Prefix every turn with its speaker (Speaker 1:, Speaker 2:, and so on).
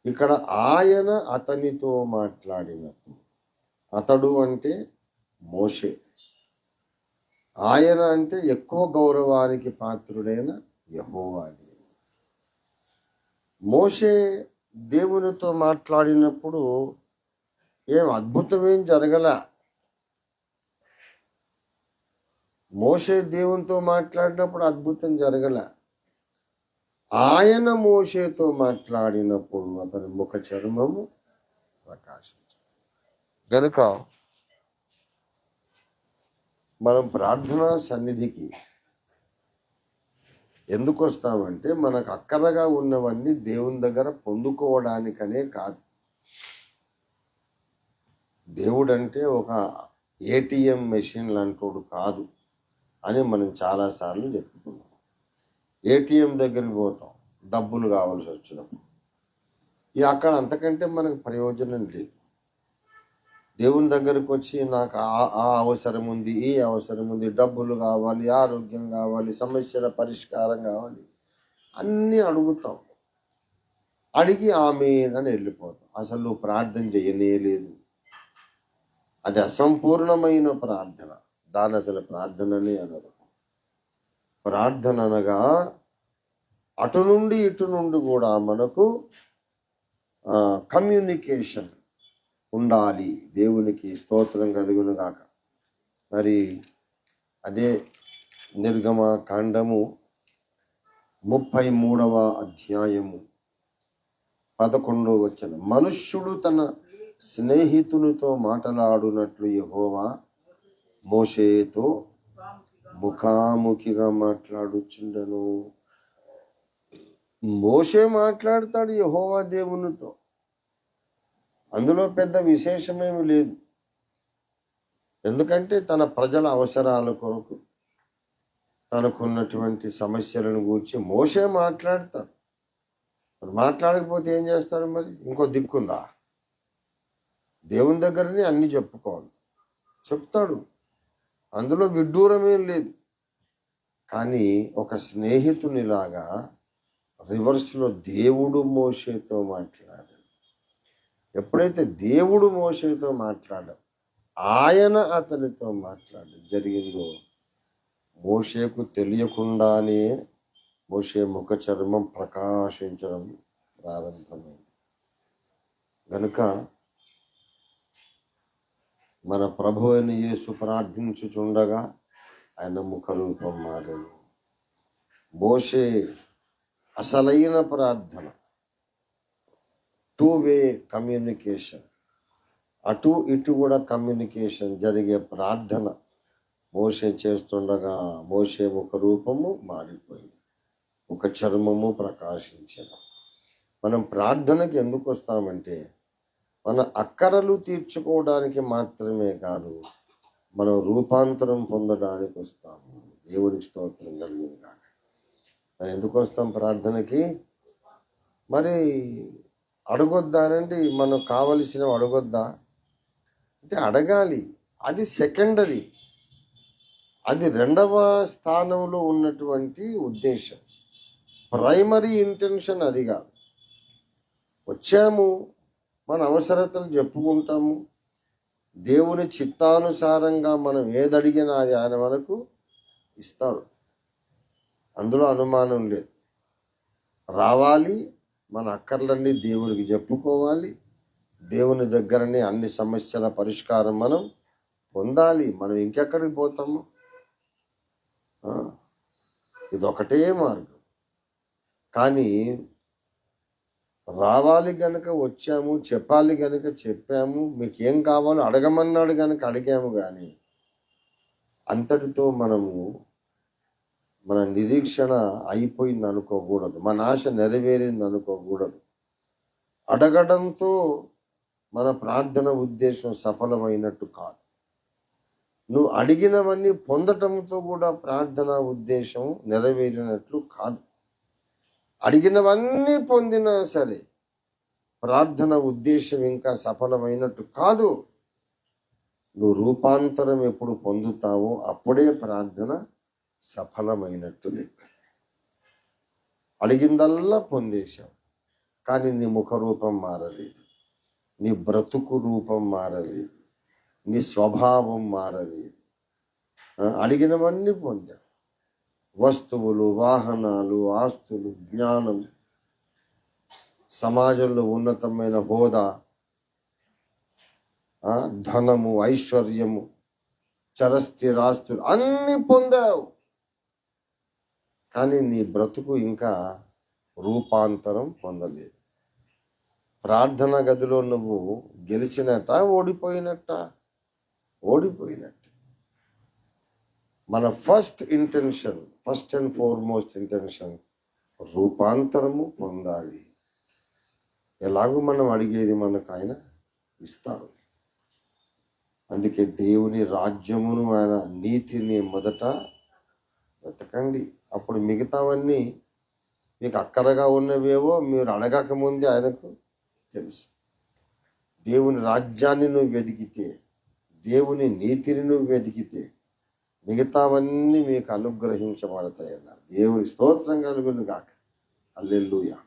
Speaker 1: ఇక్కడ ఆయన అతనితో మాట్లాడినప్పుడు, అతడు అంటే మోషే, ఆయన అంటే ఎక్కువ గౌరవానికి పాత్రుడైన యెహోవా దేవుడు. మోషే దేవునితో మాట్లాడినప్పుడు ఏం అద్భుతమేం జరగల. మోషే దేవునితో మాట్లాడినప్పుడు అద్భుతం జరగల. ఆయన మోషేతో మాట్లాడినప్పుడు అతని ముఖ చర్మము ప్రకాశించింది. గనుక మనం ప్రార్థనా సన్నిధికి ఎందుకు వస్తామంటే మనకు అక్కరగా ఉన్నవన్నీ దేవుని దగ్గర పొందుకోవడానికనే కాదు. దేవుడు అంటే ఒక ఏటీఎం మెషిన్ లాంటోడు కాదు అని మనం చాలాసార్లు చెప్పుకున్నాం. ఏటీఎం దగ్గరికి పోతాం డబ్బులు కావాల్సి వచ్చినప్పుడు, అక్కడ అంతకంటే మనకు ప్రయోజనం లేదు. దేవుని దగ్గరకు వచ్చి నాకు ఆ అవసరం ఉంది, ఈ అవసరం ఉంది, డబ్బులు కావాలి, ఆరోగ్యం కావాలి, సమస్యల పరిష్కారం కావాలి, అన్నీ అడుగుతాం. అడిగి ఆమె అని వెళ్ళిపోతాం. అసలు నువ్వు ప్రార్థన చేయనే లేదు. అది అసంపూర్ణమైన ప్రార్థన. దాని అసలు ప్రార్థననే అనరు. ప్రార్థన అనగా అటు నుండి ఇటు నుండి కూడా మనకు కమ్యూనికేషన్ ఉండాలి. దేవునికి స్తోత్రం కలుగును గాక. మరి అదే నిర్గమ కాండము 33వ అధ్యాయము 11వ వచనం, మనుష్యుడు తన స్నేహితునితో మాట్లాడునట్లు యెహోవా మోషేతో ముఖాముఖిగా మాట్లాడుచుండెను. మోషే మాట్లాడతాడు యెహోవా దేవునితో. అందులో పెద్ద విశేషమేమి లేదు. ఎందుకంటే తన ప్రజల అవసరాల కొరకు, తనకున్నటువంటి సమస్యలను గురించి మోషే మాట్లాడతాడు. మరి మాట్లాడకపోతే ఏం చేస్తాడు? మరి ఇంకో దిక్కుందా? దేవుని దగ్గరనే అన్ని చెప్పుకోవాలి. చెప్తాడు, అందులో విడ్డూరమేం లేదు. కానీ ఒక స్నేహితునిలాగా రివర్స్లో దేవుడు మోషేతో మాట్లాడాడు. ఎప్పుడైతే దేవుడు మోషేతో మాట్లాడాడు, ఆయన అతనితో మాట్లాడడం జరిగిందో, మోషేకు తెలియకుండానే మోషే ముఖ చర్మం ప్రకాశించడం ప్రారంభమైంది. గనుక మన ప్రభు అయిన యేసు ప్రార్థించుచుండగా ఆయన ముఖ రూపం మారెను. మోషే అసలైన ప్రార్థన, టూ వే కమ్యూనికేషన్, అటు ఇటు కూడా కమ్యూనికేషన్ జరిగే ప్రార్థన మోషే చేస్తుండగా మోషే ముఖ రూపము మారిపోయింది, ముఖ చర్మము ప్రకాశించడం. మనం ప్రార్థనకి ఎందుకు వస్తామంటే మన అక్కరలు తీర్చుకోవడానికి మాత్రమే కాదు, మనం రూపాంతరం పొందడానికి వస్తాము. దేవుడికి స్తోత్రం కలిగింది కాక. మరి ఎందుకు వస్తాం ప్రార్థనకి? మరి అడగొద్దా అనండి, మనకు కావలసినవి అడగొద్దా అంటే అడగాలి. అది సెకండరీ, అది రెండవ స్థానంలో ఉన్నటువంటి ఉద్దేశం. ప్రైమరీ ఇంటెన్షన్ అది కాదు. వచ్చాము, మన అవసరతలు చెప్పుకుంటాము, దేవుని చిత్తానుసారంగా మనం ఏదడిగినా అది ఆయన మనకు ఇస్తాడు. అందులో అనుమానం లేదు. రావాలి, మన అక్కర్లన్నీ దేవునికి చెప్పుకోవాలి, దేవుని దగ్గరనే అన్ని సమస్యల పరిష్కారం మనం పొందాలి. మనం ఇంకెక్కడికి పోతాము? ఇదొకటే మార్గం. కానీ రావాలి గనక వచ్చాము, చెప్పాలి గనక చెప్పాము, మీకు ఏం కావాలో అడగమన్నాడు గనక అడిగాము. కానీ అంతటితో మన నిరీక్షణ అయిపోయింది అనుకోకూడదు, మన ఆశ నెరవేరింది అనుకోకూడదు. అడగడంతో మన ప్రార్థన ఉద్దేశం సఫలమైనట్టు కాదు. నువ్వు అడిగినవన్నీ పొందటంతో కూడా ప్రార్థన ఉద్దేశం నెరవేరినట్లు కాదు. అడిగినవన్నీ పొందినా సరే ప్రార్థన ఉద్దేశం ఇంకా సఫలమైనట్టు కాదు. నువ్వు రూపాంతరం ఎప్పుడు పొందుతావో అప్పుడే ప్రార్థన సఫలమైనట్టు లెక్క. అడిగిందల్లా పొందేశావు, కానీ నీ ముఖరూపం మారలేదు, నీ బ్రతుకు రూపం మారలేదు, నీ స్వభావం మారలేదు. అడిగినవన్నీ పొందావు. వస్తువులు, వాహనాలు, ఆస్తులు, జ్ఞానం, సమాజంలో ఉన్నతమైన హోదా, ధనము, ఐశ్వర్యము, చరస్థిరాస్తులు అన్నీ పొందావు. కానీ నీ బ్రతుకు ఇంకా రూపాంతరం పొందలేదు. ప్రార్థన గదిలో నువ్వు గెలిచినట్ట, ఓడిపోయినట్ట? ఓడిపోయినట్టు. మన ఫస్ట్ అండ్ ఫార్మోస్ట్ ఇంటెన్షన్ రూపాంతరము పొందాలి. ఎలాగో మనం అడిగేది మనకు ఆయన ఇస్తాడు. అందుకే దేవుని రాజ్యమును, ఆయన నీతిని మొదట వెతకండి. అప్పుడు మిగతావన్నీ మీకు అక్కరగా ఉన్నవేవో మీరు అడగక ముందే ఆయనకు తెలుసు. దేవుని రాజ్యాన్ని నువ్వు వెతికితే, దేవుని నీతిని నువ్వు వెతికితే మిగతావన్నీ మీకు అనుగ్రహించబడతాయి అన్నారు. దేవుని స్తోత్రం కలుగును గాక. హల్లెలూయా.